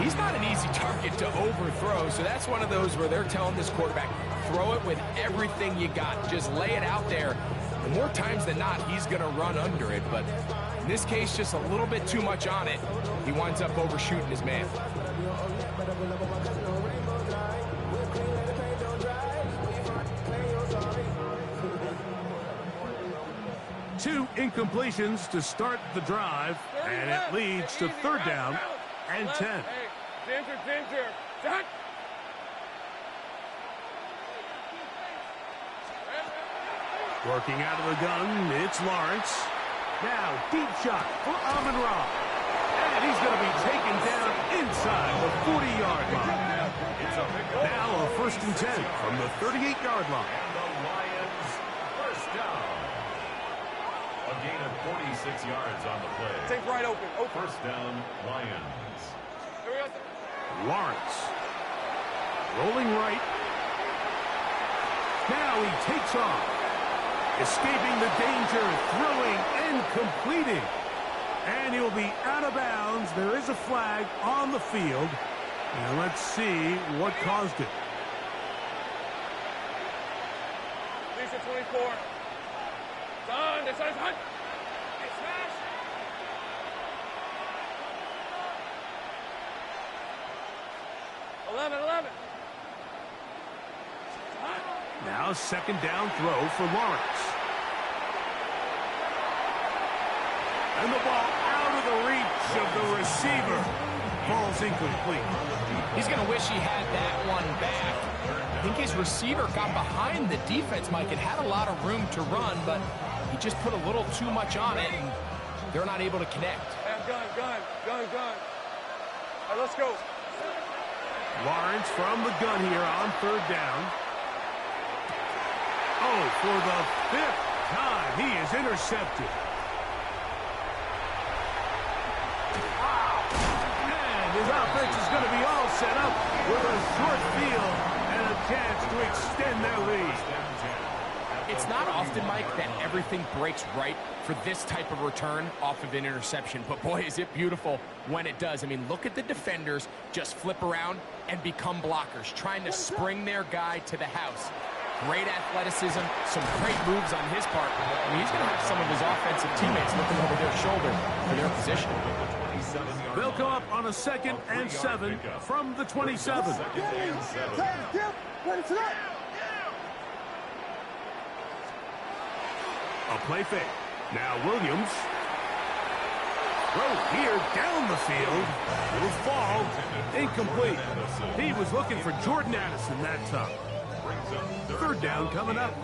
he's not an easy target to overthrow, so that's one of those where they're telling this quarterback, throw it with everything you got. Just lay it out there. And more times than not, he's going to run under it, but in this case, just a little bit too much on it. He winds up overshooting his man. Two incompletions to start the drive, and it leads to 3rd down and 10. Ginger. Done. Working out of the gun, it's Lawrence. Now, deep shot for Amon-Ra. And he's going to be taken down inside the 40-yard line. Now a 1st and 10 from the 38-yard line. And the Lions, 1st down. A gain of 46 yards on the play. Take right open. 1st down, Lions. Lawrence. Rolling right. Now he takes off. Escaping the danger, throwing and completing. And he'll be out of bounds. There is a flag on the field. Now let's see what caused it. Lisa 24. Done. This is hunt. Smash. Eleven. Now 2nd down throw for Lawrence. And the ball out of the reach of the receiver. Ball's incomplete. He's going to wish he had that one back. I think his receiver got behind the defense, Mike, and had a lot of room to run, but he just put a little too much on it, and they're not able to connect. Gun. All right, let's go. Lawrence from the gun here on 3rd down. Oh, for the 5th time, he is intercepted. And his offense is going to be all set up with a short field and a chance to extend their lead. It's not often, Mike, that everything breaks right for this type of return off of an interception. But, boy, is it beautiful when it does. I mean, look at the defenders just flip around and become blockers, trying to spring their guy to the house. Great athleticism, some great moves on his part. I mean, he's going to have some of his offensive teammates looking over their shoulder for their position. They'll come up on a 2nd and 7 from the 27. A play fake. Now Williams. Throw here down the field. Will fall. Incomplete. He was looking for Jordan Addison that time. 3rd down coming up.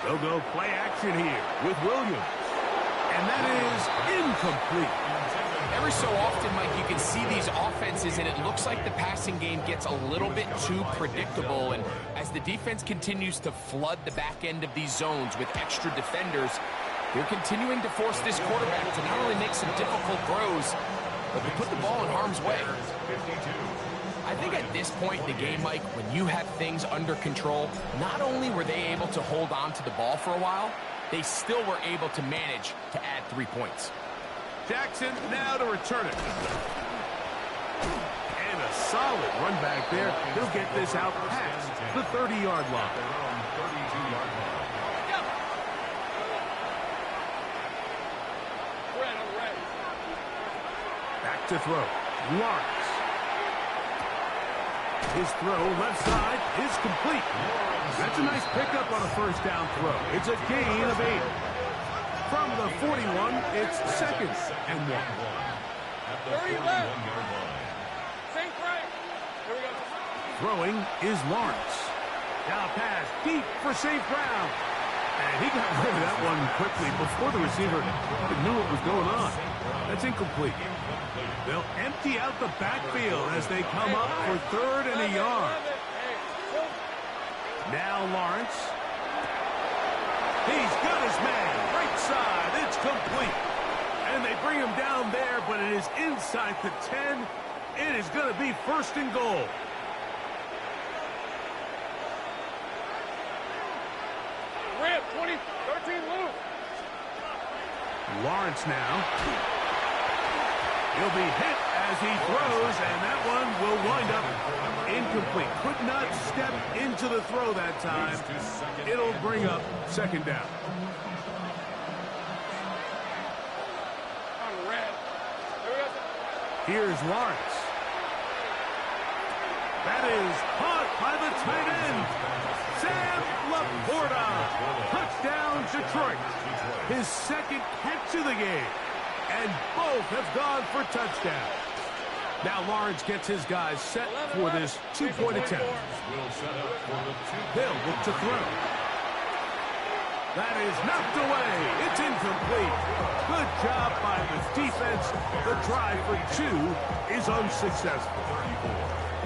They'll go play action here with Williams. And that is incomplete. Every so often, Mike, you can see these offenses, and it looks like the passing game gets a little bit too predictable. And as the defense continues to flood the back end of these zones with extra defenders, they're continuing to force this quarterback to not only make some difficult throws, but to put the ball in harm's way. I think at this point in the game, Mike, when you have things under control, not only were they able to hold on to the ball for a while, they still were able to manage to add 3 points. Jackson now to return it. And a solid run back there. He'll get this out past the 30-yard line. Back to throw. Lawrence. His throw left side is complete. That's a nice pickup on a first down throw. It's a gain of 8. From the 41, it's 2nd and 1. 30 left. Same right. Here we go. Throwing is Lawrence. Now pass deep for safe ground. And he got rid of that one quickly before the receiver knew what was going on. That's incomplete. They'll empty out the backfield as they come up for 3rd and a yard. Now Lawrence. He's got his man. Right side. It's complete. And they bring him down there, but it is inside the 10. It is going to be 1st and goal. Rip, 20, 13 loose. Lawrence now. He'll be hit as he throws, and that one will wind up incomplete. Could not step into the throw that time. It'll bring up 2nd down. On red. Here we go. Here's Lawrence. That is caught by the tight end. Sam Laporta. Touchdown, Detroit. His 2nd catch of the game. And both have gone for touchdowns. Now Lawrence gets his guys set for this 2-point attempt. They'll look to throw. That is knocked away. It's incomplete. Good job by the defense. The try for 2 is unsuccessful.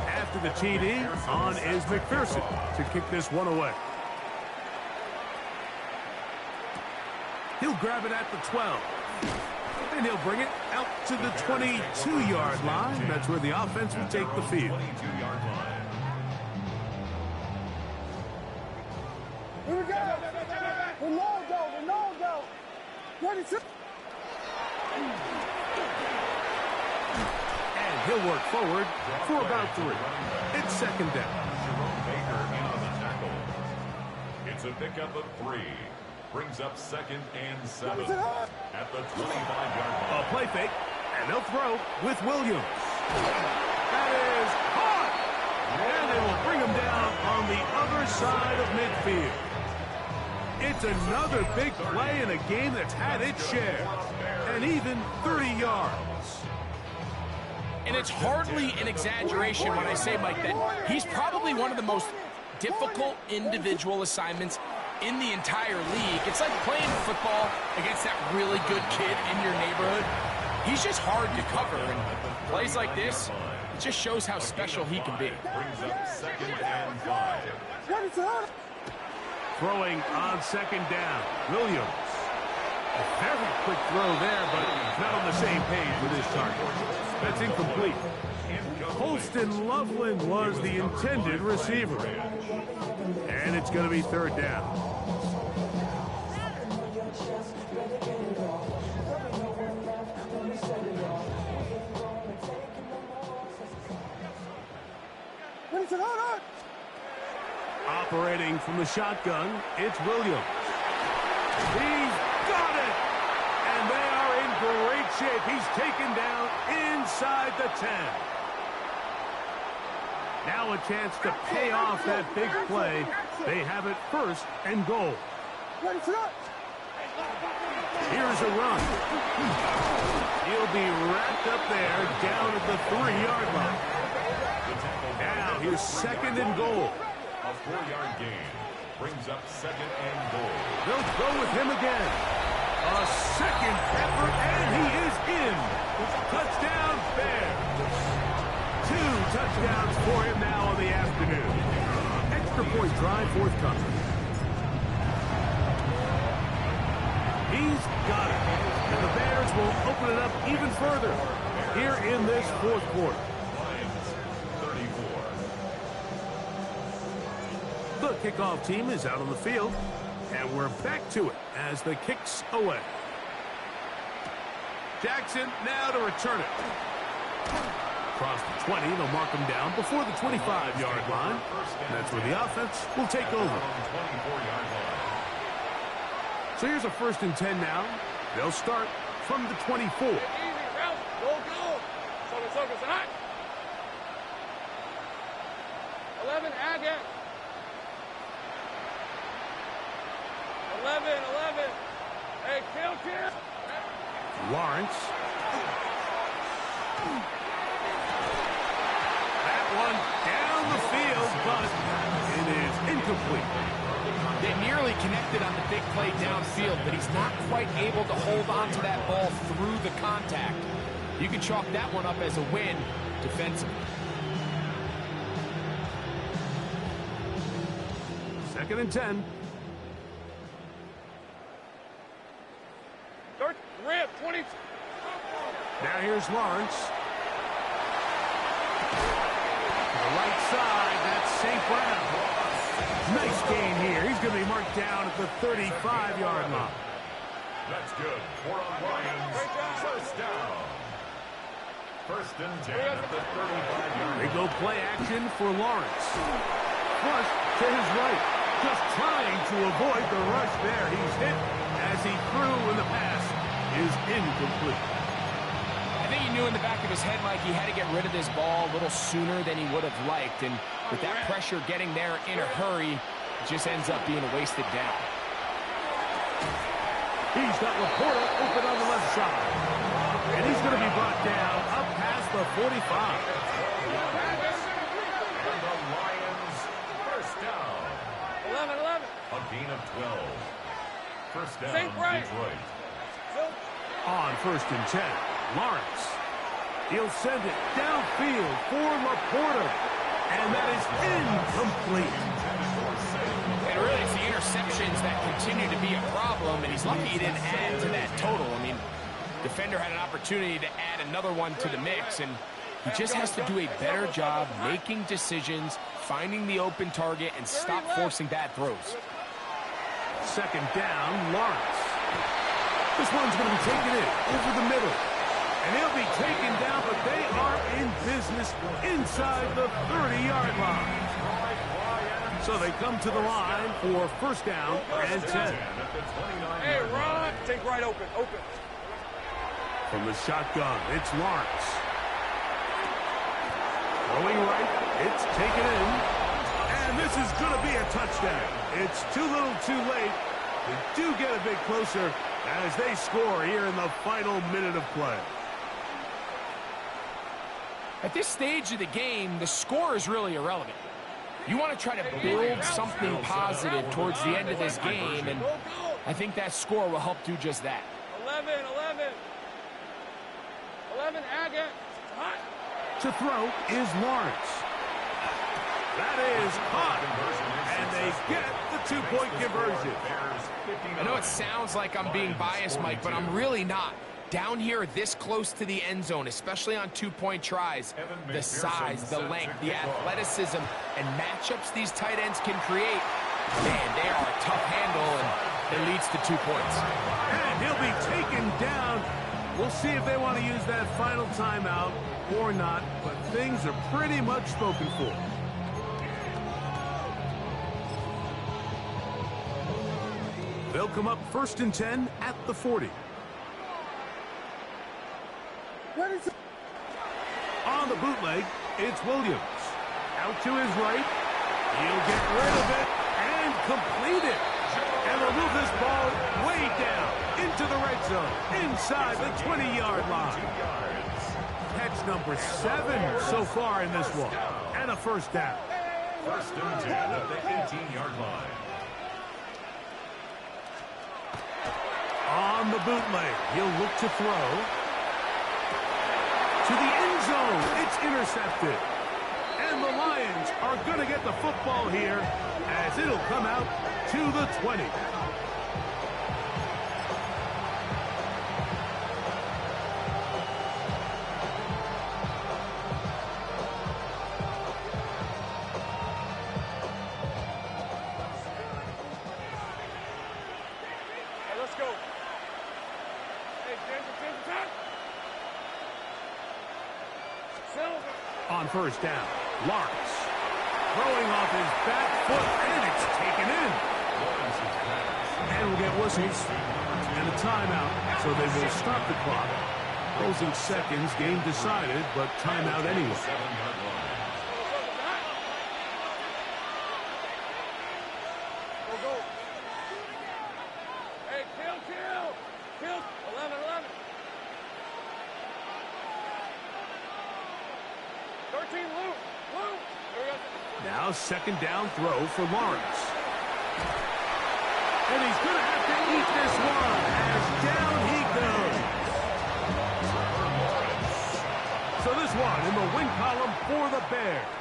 After the TD, on is McPherson to kick this one away. He'll grab it at the 12. And he'll bring it out to the 22-yard line. That's where the offense will take the field. Here we go. Ronaldo. 22. And he'll work forward for about 3. It's 2nd down. It's a pickup of 3. Brings up 2nd and 7 at the 25-yard line. A play fake, and they'll throw with Williams. That is caught! And they will bring him down on the other side of midfield. It's another big play in a game that's had its share. And even 30 yards. And it's hardly an exaggeration when I say, Mike, that he's probably one of the most difficult individual assignments in the entire league. It's like playing football against that really good kid in your neighborhood. He's just hard to cover, and plays like this, it just shows how special he can be. Brings up 2nd and 5. Throwing on 2nd down, Williams. A very quick throw there, but not on the same page with his target. That's incomplete. Holston Loveland was the intended receiver. And it's going to be 3rd down. Operating from the shotgun, it's Williams. He's got it! And they are in great shape. He's taken down inside the 10. Now a chance to pay off that big play. They have it 1st and goal. Here's a run. He'll be wrapped up there down at the 3-yard line. Now here's 2nd and goal. A 4-yard gain brings up 2nd and goal. They'll go with him again. A second effort, and he is in. Touchdown, Bears. 2 touchdowns for him now on the afternoon. Extra point drive forthcoming. He's got it. And the Bears will open it up even further here in this fourth quarter. The kickoff team is out on the field, and we're back to it as the kick's away. Jackson now to return it. Across the 20, they'll mark him down before the 25-yard line. And that's where the offense will take over. So here's a 1st and 10 now. They'll start from the 24. Easy, route, go. Focus, hot. 11, again. 11. Hey, kill. Lawrence. That one down the field, but it is incomplete. They nearly connected on the big play downfield, but he's not quite able to hold on to that ball through the contact. You can chalk that one up as a win defensively. 2nd and 10. Rip, 20. Now here's Lawrence. To the right side, that's St. Brown. Nice gain here. He's going to be marked down at the 35-yard line. That's good. 4 on Lions. First down. 1st and 10 at the 35-yard line. They go play action for Lawrence. Flush to his right. Just trying to avoid the rush there. He's hit as he threw in the pass is incomplete. I think he knew in the back of his head, Mike, he had to get rid of this ball a little sooner than he would have liked. And with that pressure getting there in a hurry, it just ends up being a wasted down. He's got Laporta open on the left side. And he's going to be brought down up past the 45. And the Lions, first down. 11. A gain of 12. First down, St. Brian. Detroit. On 1st and 10, Lawrence. He'll send it downfield for Laporta. And that is incomplete. And really, it's the interceptions that continue to be a problem, and he's lucky he didn't add to that total. I mean, defender had an opportunity to add another one to the mix, and he just has to do a better job making decisions, finding the open target, and stop forcing bad throws. 2nd down, Lawrence. This one's going to be taken in over the middle. And he'll be taken down, but they are in business inside the 30-yard line. So they come to the line for 1st down and 10. Hey, Ron. Take right open. From the shotgun, it's Lawrence. Going right, it's taken in. And this is going to be a touchdown. It's too little too late. They do get a bit closer as they score here in the final minute of play. At this stage of the game, the score is really irrelevant. You want to try to build something positive towards the end of this game, and I think that score will help do just that. 11, again. Hot. To throw is Lawrence. That is caught, and they get the 2-point conversion. I know it sounds like I'm being biased, Mike, but I'm really not. Down here this close to the end zone, especially on 2-point tries, the size, the length, the athleticism, and matchups these tight ends can create, man, they are a tough handle, and it leads to 2 points. And he'll be taken down. We'll see if they want to use that final timeout or not, but things are pretty much spoken for. They'll come up 1st and 10 at the 40. On the bootleg, it's Williams. Out to his right. He'll get rid of it and complete it. And they'll move this ball way down into the red zone, inside the 20-yard line. Catch number 7 so far in this one. And a 1st down. 1st and 10 at the 18-yard line. On the bootleg. He'll look to throw. To the end zone. It's intercepted. And the Lions are going to get the football here as it'll come out to the 20. Let's go. Hey, Denver. Silver. On first down, Lawrence throwing off his back foot, and it's taken in. And we'll get whistles and a timeout, so they will stop the clock. Closing seconds, game decided, but timeout anyway. Go. Hey, kill. 11. 13, Luke. Now second down throw for Lawrence. And he's going to have to eat this one as down he goes. So this one in the win column for the Bears.